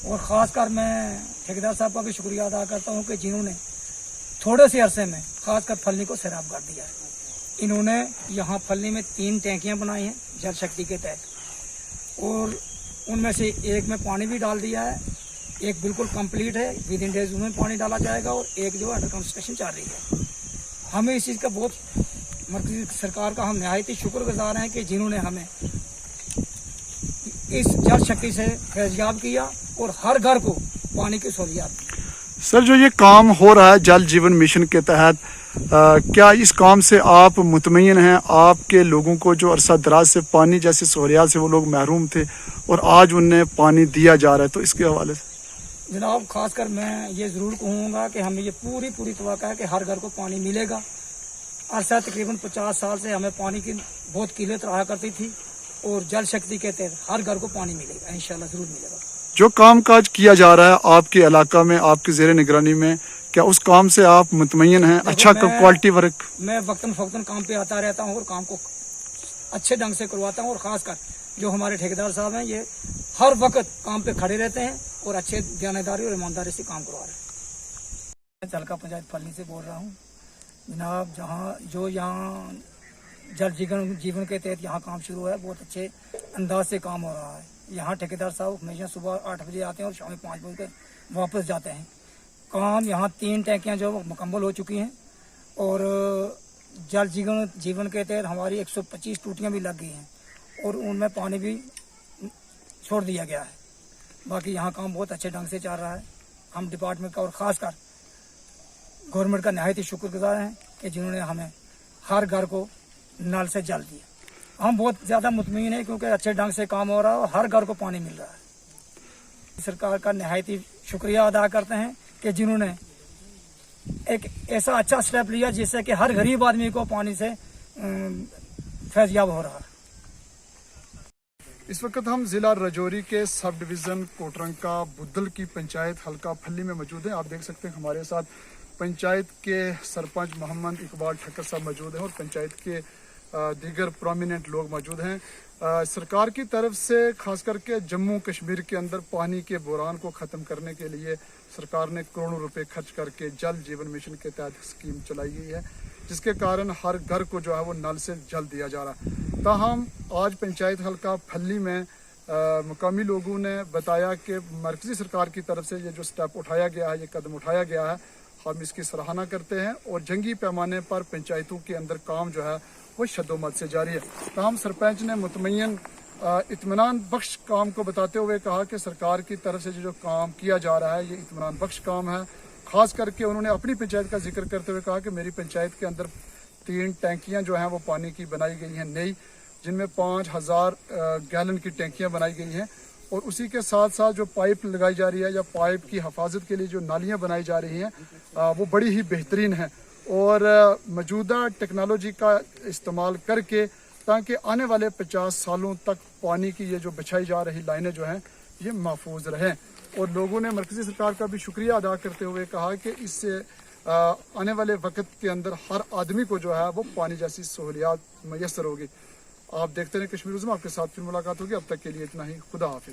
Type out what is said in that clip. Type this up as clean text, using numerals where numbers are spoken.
और ख़ासकर मैं ठेकेदार साहब का भी शुक्रिया अदा करता हूँ कि जिन्होंने थोड़े से अरसे में खासकर फलनी को सैराब कर दिया है। इन्होंने यहाँ फलनी में 3 टैंकियाँ बनाई हैं जल शक्ति के तहत, और उनमें से एक में पानी भी डाल दिया है, एक बिल्कुल कंप्लीट है, विद इन डेज उनमें पानी डाला जाएगा, और एक जो अंडर कंस्ट्रक्शन चल रही है। हमें इस चीज़ का बहुत मर्कज़ी सरकार का हम नहायत ही शुक्रगुजार हैं कि जिन्होंने हमें इस जल शक्ति से फैज़याब किया और हर घर को पानी की सहूलियत दी। सर, जो ये काम हो रहा है जल जीवन मिशन के तहत, क्या इस काम से आप मुतमईन हैं? आपके लोगों को जो अरसा दराज से पानी जैसी सहूलियत से वो लोग महरूम थे और आज उन्हें पानी दिया जा रहा है, तो इसके हवाले से जनाब खासकर मैं ये ज़रूर कहूँगा कि हमें ये पूरी तवक्को है कि हर घर को पानी मिलेगा। अरसा तकरीबन 50 साल से हमें पानी की बहुत किल्लत रहा करती थी, और जल शक्ति के तहत हर घर को पानी मिलेगा, इंशाल्लाह ज़रूर मिलेगा। जो काम काज किया जा रहा है आपके इलाका में, आपकी ज़ेर निगरानी में, क्या उस काम से आप मुतमईन हैं? अच्छा क्वालिटी वर्क? मैं वक्तन फ़वक्तन काम पे आता रहता हूँ और काम को अच्छे ढंग से करवाता हूँ, और ख़ासकर जो हमारे ठेकेदार साहब हैं ये हर वक्त काम पे खड़े रहते हैं और अच्छे ध्यानदारी और ईमानदारी से काम करवा रहे हैं। मैं चलका पंचायत फलनी से बोल रहा हूँ जनाब। यहाँ जल जीवन के तहत यहाँ काम शुरू है, बहुत अच्छे अंदाज से काम हो रहा है। यहाँ ठेकेदार साहब हमेशा सुबह 8 बजे आते हैं और शाम 5 बजे वापस जाते हैं। काम यहाँ 3 टैंकियाँ जो मुकम्मल हो चुकी हैं, और जल जीवन के तहत हमारी 125 टूटियाँ भी लग गई हैं, और उनमें पानी भी छोड़ दिया गया है। बाकी यहाँ काम बहुत अच्छे ढंग से चल रहा है। हम डिपार्टमेंट का और ख़ासकर गवर्नमेंट का नहायत ही शुक्रगुजार हैं कि जिन्होंने हमें हर घर को नल से जल दिया। हम बहुत ज़्यादा मुतमईन हैं क्योंकि अच्छे ढंग से काम हो रहा है और हर घर को पानी मिल रहा है। सरकार का नहायत ही शुक्रिया अदा करते हैं कि जिन्होंने एक ऐसा अच्छा स्टेप लिया जिससे कि हर गरीब आदमी को पानी से फैज़याब हो रहा है। इस वक्त हम ज़िला राजौरी के सब डिवीज़न कोटरंका बुद्धल की पंचायत हल्का फल्ली में मौजूद हैं। आप देख सकते हैं हमारे साथ पंचायत के सरपंच मोहम्मद इकबाल ठक्कर साहब मौजूद हैं और पंचायत के दीगर प्रोमिनेंट लोग मौजूद हैं। सरकार की तरफ से खास करके जम्मू कश्मीर के अंदर पानी के बहरान को ख़त्म करने के लिए सरकार ने करोड़ों रुपए खर्च करके जल जीवन मिशन के तहत स्कीम चलाई गई है, जिसके कारण हर घर को जो है वो नल से जल दिया जा रहा है। ताहम आज पंचायत हल्का फल्ली में मुकामी लोगों ने बताया कि मरकज़ी सरकार की तरफ से ये जो स्टेप उठाया गया है, ये कदम उठाया गया है, हम इसकी सराहना करते हैं, और जंगी पैमाने पर पंचायतों के अंदर काम जो है वो शद्दोमद से जारी है। ताहम सरपंच ने मुतमईन इत्मीनान बख्श काम को बताते हुए कहा कि सरकार की तरफ से जो काम किया जा रहा है ये इत्मीनान बख्श काम है। खास करके उन्होंने अपनी पंचायत का जिक्र करते हुए कहा कि मेरी पंचायत के अंदर 3 टैंकियां जो हैं वो पानी की बनाई गई हैं नई, जिनमें 5000 गैलन की टैंकियां बनाई गई हैं, और उसी के साथ साथ जो पाइप लगाई जा रही है या पाइप की हिफाजत के लिए जो नालियां बनाई जा रही हैं वो बड़ी ही बेहतरीन है, और मौजूदा टेक्नोलॉजी का इस्तेमाल करके ताकि आने वाले 50 सालों तक पानी की ये जो बिछाई जा रही लाइनें जो हैं ये महफूज रहें। और लोगों ने मरकज़ी सरकार का भी शुक्रिया अदा करते हुए कहा कि इससे आने वाले वक्त के अंदर हर आदमी को जो है वो पानी जैसी सहूलियात मैसर होगी। आप देखते रहें कश्मीर उज़्मा, आपके साथ फिर मुलाकात होगी। अब तक के लिए इतना ही। खुदा हाफिज़।